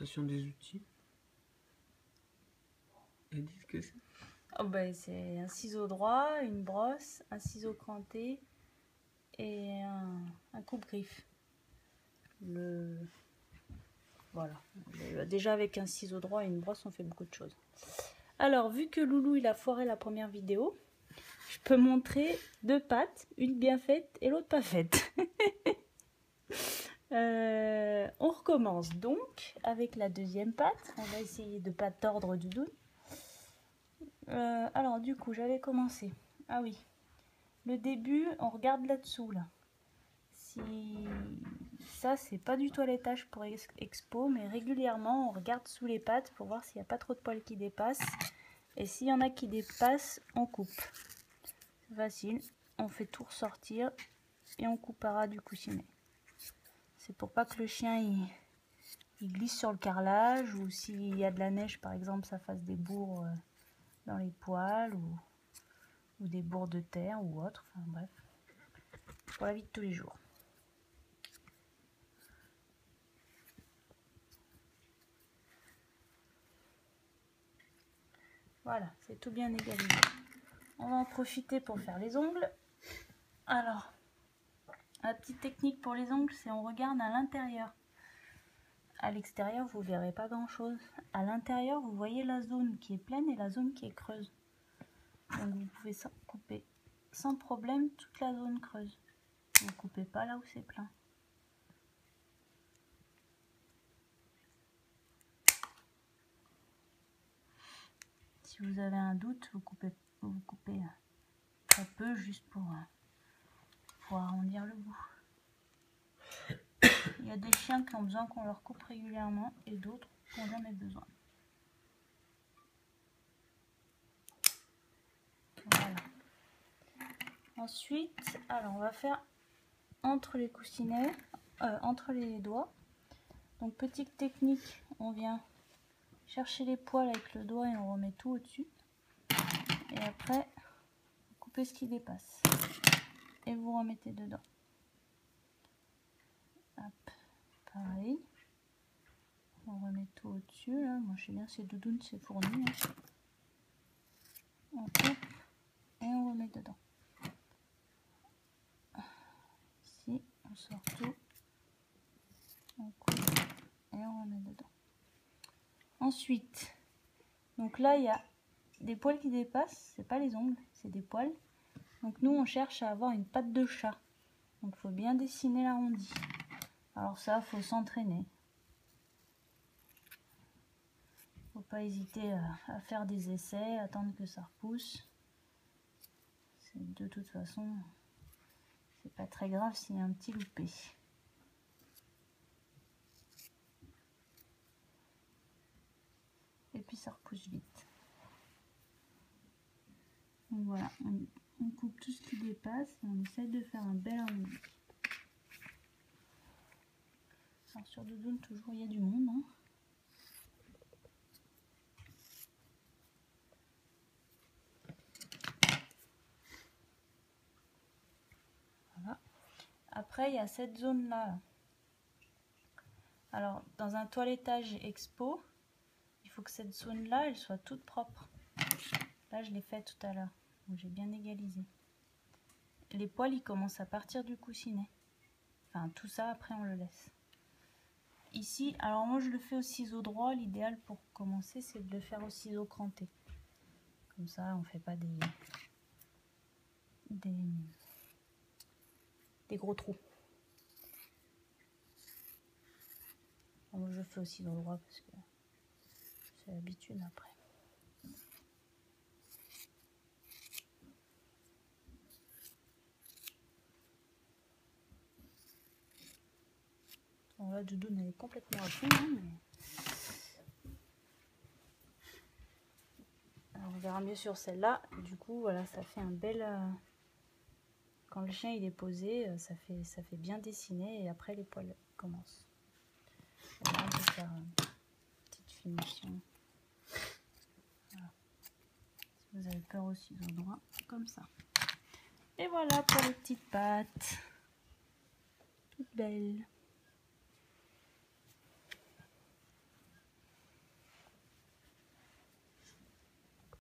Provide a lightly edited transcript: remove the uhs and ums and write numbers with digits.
présentation des outils. Et dites que c'est. Oh ben, c'est un ciseau droit, une brosse, un ciseau cranté et un coupe-griffe. Voilà. Déjà avec un ciseau droit et une brosse, on fait beaucoup de choses. Alors, vu que Loulou il a foiré la première vidéo, je peux montrer deux pattes, une bien faite et l'autre pas faite. On recommence donc avec la deuxième patte. On va essayer de ne pas tordre du doux. Alors du coup, j'avais commencé. Ah oui, le début, on regarde là-dessous là. Si ça, c'est pas du toilettage pour expo, mais régulièrement, on regarde sous les pattes pour voir s'il n'y a pas trop de poils qui dépassent. Et s'il y en a qui dépassent, on coupe. C'est facile, on fait tout ressortir et on coupera du coussinet. C'est pour pas que le chien il glisse sur le carrelage, ou s'il y a de la neige par exemple, ça fasse des bourres dans les poils, ou des bourres de terre ou autre. Enfin bref, pour la vie de tous les jours. Voilà, c'est tout bien égalisé. On va en profiter pour faire les ongles. Alors, la petite technique pour les ongles, c'est on regarde à l'intérieur. À l'extérieur, vous verrez pas grand chose. À l'intérieur, vous voyez la zone qui est pleine et la zone qui est creuse. Donc vous pouvez couper sans problème toute la zone creuse. Vous ne coupez pas là où c'est plein. Si vous avez un doute, vous coupez très peu, juste pour arrondir le bout. Il y a des chiens qui ont besoin qu'on leur coupe régulièrement et d'autres qui n'ont jamais besoin. Voilà. Ensuite, alors on va faire entre les coussinets, entre les doigts. Donc petite technique, on vient chercher les poils avec le doigt et on remet tout au-dessus. Et après, vous coupez ce qui dépasse. Et vous remettez dedans. Hop, pareil. On remet tout au-dessus. Là, moi je sais bien, c'est doudoune, c'est fourni. Hein. On coupe et on remet dedans. Ici, on sort tout. On coupe et on remet dedans. Ensuite, donc là il y a des poils qui dépassent, c'est pas les ongles, c'est des poils. Donc nous on cherche à avoir une patte de chat. Donc il faut bien dessiner l'arrondi. Alors ça, faut s'entraîner. Faut pas hésiter à faire des essais, attendre que ça repousse. De toute façon, c'est pas très grave s'il y a un petit loupé. Et puis ça repousse vite. Donc voilà, on coupe tout ce qui dépasse et on essaye de faire un bel arrondi. Alors sur doudoune, toujours il y a du monde. Hein. Voilà. Après, il y a cette zone-là. Alors, dans un toilettage expo, il faut que cette zone-là, elle soit toute propre. Là, je l'ai fait tout à l'heure. Donc, j'ai bien égalisé. Les poils, ils commencent à partir du coussinet. Enfin, tout ça, après, on le laisse. Ici, alors moi, je le fais au ciseau droit. L'idéal pour commencer, c'est de le faire au ciseau cranté. Comme ça, on ne fait pas des gros trous. Alors, moi, je le fais au ciseau droit parce que c'est l'habitude après. Bon, là, doudoune, elle est complètement à fond, hein, mais... Alors, on verra mieux sur celle-là. Du coup, voilà, ça fait un bel... Quand le chien il est posé, ça fait bien dessiner et après les poils commencent. Là, on peut faire une petite finition. Voilà. Si vous avez peur au ciseau droit, comme ça. Et voilà pour les petites pattes. Toutes belles.